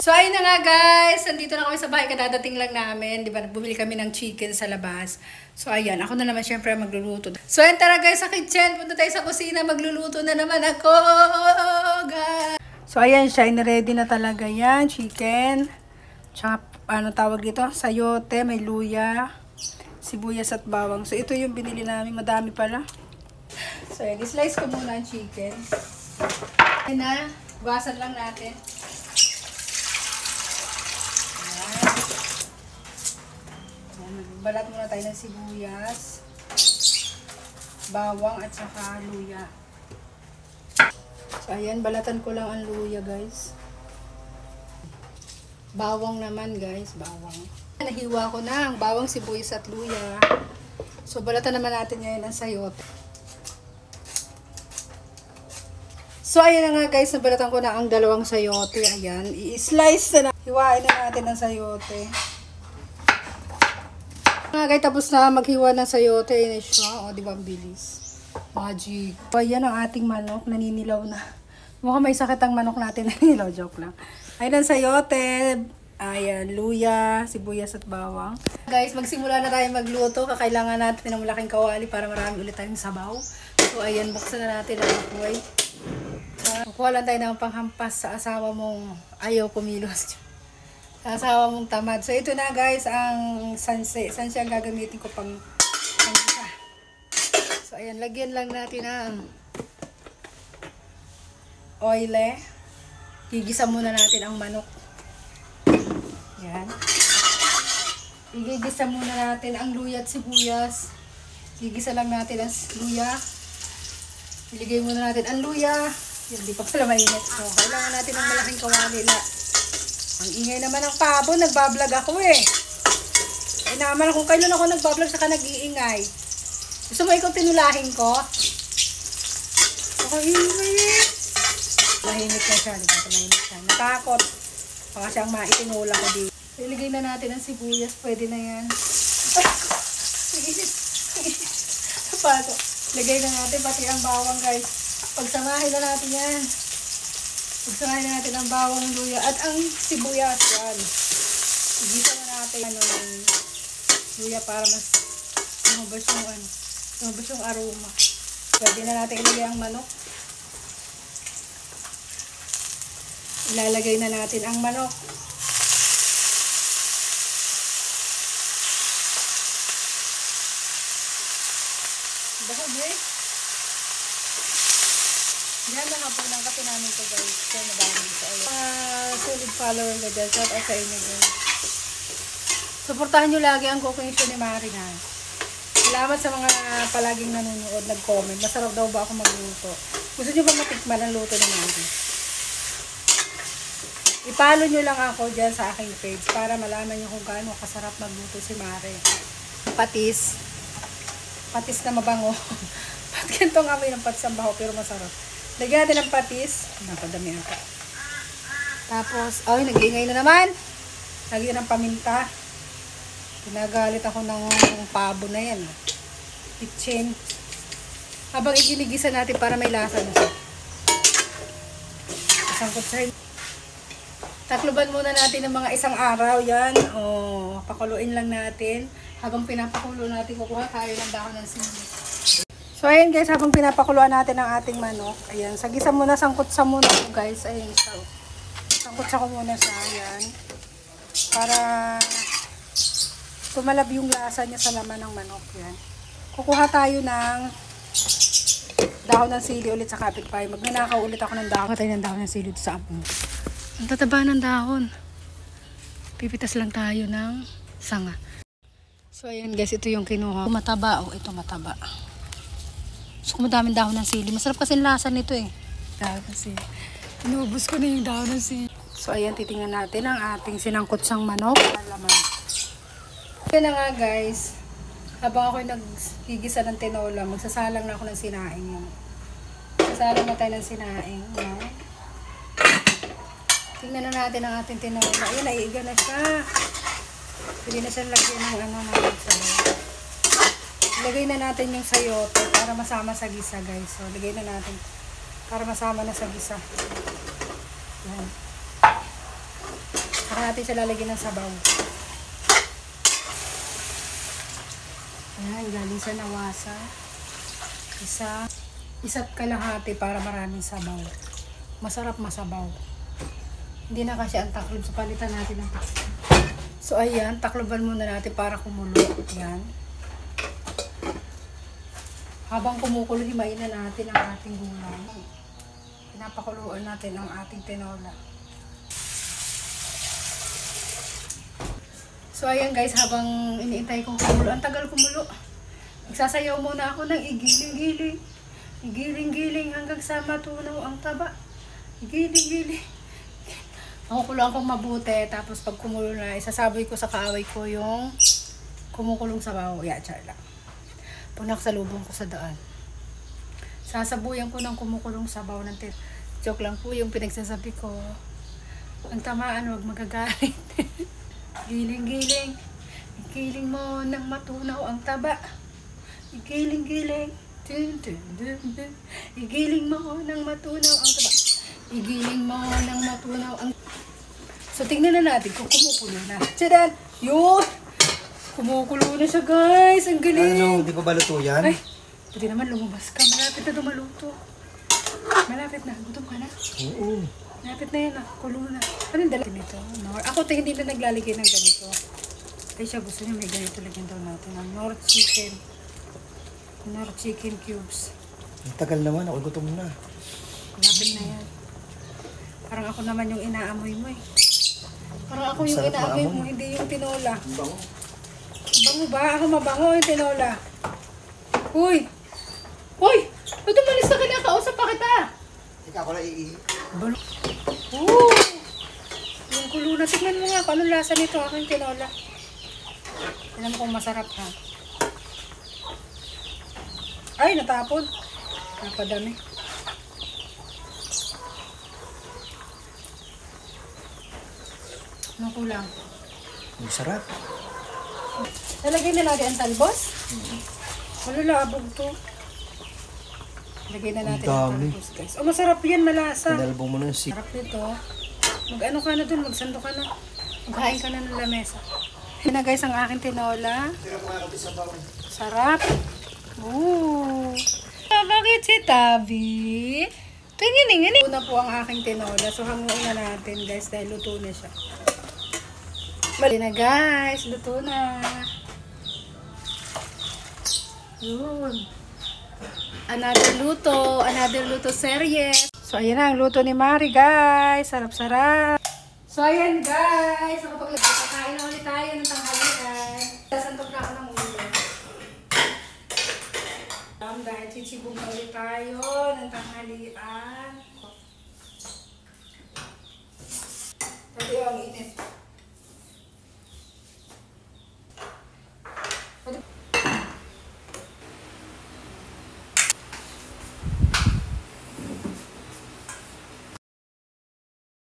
So ayun na nga guys, nandito na kami sa bahay, kadadating lang namin, di ba, bumili kami ng chicken sa labas. So ayan, ako na naman syempre magluluto. So ayan, tara guys sa kitchen, punta tayo sa kusina, magluluto na naman ako guys. So ayan siya, ready na talaga yan, chicken. Tsaka ano tawag dito, sayote, may luya, sibuyas at bawang. So ito yung binili namin, madami pala. So ayan, slice ko muna ang chicken. Ayan na, bukasan lang natin. Balat muna tayo ng sibuyas, bawang at saka luya. So ayan, balatan ko lang ang luya guys. Bawang naman guys, bawang. Nahiwa ko na ang bawang, sibuyas at luya. So balatan naman natin ngayon ang sayote. So ayan na nga guys, nabalatan ko na ang dalawang sayote. Ayan, i-slice na. Hiwain na natin ang sayote. Mga guys, tapos na maghiwa ng sayote na siya. O, di ba ang bilis? Magic. So, ayan ang ating manok. Naninilaw na. Mukhang may sakit ang manok natin. Naninilaw. Joke lang. Ayan ang sayote. Ayan, luya, sibuyas at bawang. Guys, magsimula na tayo magluto. Kakailangan natin ng malaking kawali para marami ulit tayong sabaw. So, ayan, buksan na natin ang apoy. Kukuha lang tayo ng panghampas sa asawa mong ayaw kumilos. Asawa mong tamad. So, ito na guys, ang sanse. Sanse ang gagamitin ko pang isa. So, ayan, lagyan lang natin ang oil. Gigisa muna natin ang manok. Ayan. Igigisa muna natin ang luya at sibuyas. Gigisa lang natin ang luya. Iligay muna natin ang luya. Yan, di pa pala mainit. So, kailangan natin ng malaking kawali na. Ang ingay naman ng pabo, nagbablog ako eh. Eh naman kung kailan ako nagbablog saka nag-iingay. Gusto mo ikaw tinulahin ko? Okay, mahimik na siya, diba? Mahimik siya. Natakot. Baka siyang maitinula ko dito. Iligay na natin ang sibuyas, pwede na yan. Pato. Ligay na natin pati ang bawang guys. Pagsamahin na natin yan. Pagsahin na natin ang bawang, luya at ang sibuyas. Yan. Igisa na natin yung luya para mas lumabas yung aroma. Pwede na natin ilagay ang manok. Ilalagay na natin ang manok. Bahog eh. Yan lang po lang kasi namin ito guys. So, madami sa iyo. Solid follower na dyan. Shout out sa inyo guys. Suportahan nyo lagi ang cooking show ni Mari ha. Salamat sa mga palaging nanonood, nag-comment. Masarap daw ba ako magluto? Gusto nyo ba matikman ang luto ni Mari? I-follow nyo lang ako dyan sa aking page para malaman nyo kung gaano kasarap magluto si Mari. Patis. Patis na mabango. Ba't ganito nga may ng patis ang baho pero masarap. Lagyan natin ng patis. Napadami ako. Tapos, ay, nag-iingay na naman. Lagyan ng paminta. Pinagalit ako ng pabo na yan. Kitchen. Habang iginigisa natin para may lasa na siya. Isang kutsay. Takluban muna natin ng mga isang araw. Yan. O, pakuluin lang natin. Habang pinapakulo natin, kukuha tayo ng dahon ng sili. So, ayan guys, habang pinapakuluan natin ang ating manok, ayan, sagisa muna, sangkutsa muna ko guys, ayan, so, sangkutsa ko muna siya, ayan, para tumalab yung lasa niya sa laman ng manok, yan. Kukuha tayo ng dahon ng sili ulit sa kapitbahay, magnanakaw ulit ako ng dahon, tayo ng dahon ng sili sa amin. Ang tataba ng dahon, pipitas lang tayo ng sanga. So, ayan guys, ito yung kinuha. Mataba, oh, ito mataba. So, madaming dahon ng sili. Masarap kasi yung lasa nito eh. Dahon ng sili. Inubos ko na yung dahon ng sili. So, ayan, titingnan natin ang ating sinangkutsang manok. Alaman. Kaya na nga guys, habang ako nagigisa ng tinola, magsasalang na ako ng sinaing. Magsasalang na tayo ng sinaing. No? Tingnan na natin ang ating tinola. Ayan, naiiga na siya. Pwede na siya lagyan ng ano na sabaw. Lagay na natin yung sayote para masama sa gisa guys. So, lagay na natin para masama na sa gisa. Yan. Saka natin siya lalagyan ng sabaw. Ayan, galing sa nawasa. Isa't kalahati para maraming sabaw. Masarap masabaw. Hindi na kasi ang taklob. So, palitan natin ng taklob. So, ayan. Takloban muna natin para kumulo. Ayan. Habang kumukulo, himayin na natin ang ating gulay. Pinapakuluan natin ang ating tinola. So, ayan guys, habang iniintay kong kumulo, ang tagal kumulo. Magsasayaw muna ako ng igiling-giling. Igiling-giling hanggang sa matunaw ang taba. Igiling-giling. Makukuloan kong mabuti, tapos pag kumulo na, isasaboy ko sa kaaway ko yung kumukulong sabaw. Yeah, char lang. Punaksalubong ko sa daan. Sasabuyan ko ng kumukulong sabaw ng joke lang po yung pinagsasabi ko. Ang tamaan, huwag magagalit. Giling-giling. Igiling mo nang matunaw ang taba. Igiling-giling. Igiling mo nang matunaw ang taba. Igiling mo nang matunaw ang... So, tingnan na natin kung kumukulo na. Tsadan! Yun! Kumukulo na siya, guys. Ang galing. Ano, hindi pa ba luto yan? Ay, pwede naman lumabas ka. Malapit na dumaluto. Malapit na. Gutom ka na? Oo. Malapit na yan, kulo na. Anong dala nito? Ako hindi na naglalagay ng ganito. Ay siya, gusto niya may ganito lagyan daw natin. North chicken. North chicken cubes. Ang tagal naman, ako gutom na. Malapit na yan. Parang ako naman yung inaamoy mo eh. Parang ako yung Sarap inaamoy maamoy. mo, hindi yung tinola. Bango. Bango ba? Ako mabango yung tinola. Uy! Uy! Ba't umalis ka, kinakausap pa kita? Ikaw ko lang Balo. Oo! Yung kulo na. Tignan mo nga kung anong lasa nito aking tinola. Tignan mo kung masarap ha. Ay, natapon. Napadami. Ano kulang? Ang sarap. Lalagay na natin ang talbos? Malalabog to. Lagay na natin ang Ang dami. talbos, guys. Oh, masarap yan, malasa. Pinalbong mo na yung Sarap nito. Mag-ano ka na dun, magsando ka na. Maghain ka na ng lamesa. Yan na guys ang aking tinola. Sarap. Ooh. Bakit si Tabi? Tingin. Una po ang aking tinola. So hanguin na natin guys dahil luto na siya. Mali na guys, luto na. Yun. Another luto series. So ayan na ang luto ni Mari guys. Sarap-sarap. So ayan guys, nakapagkakain na ulit tayo ng tanghalian. Sasantog na ako ng ulo. Dahil sisibog na ulit tayo ng tanghalian.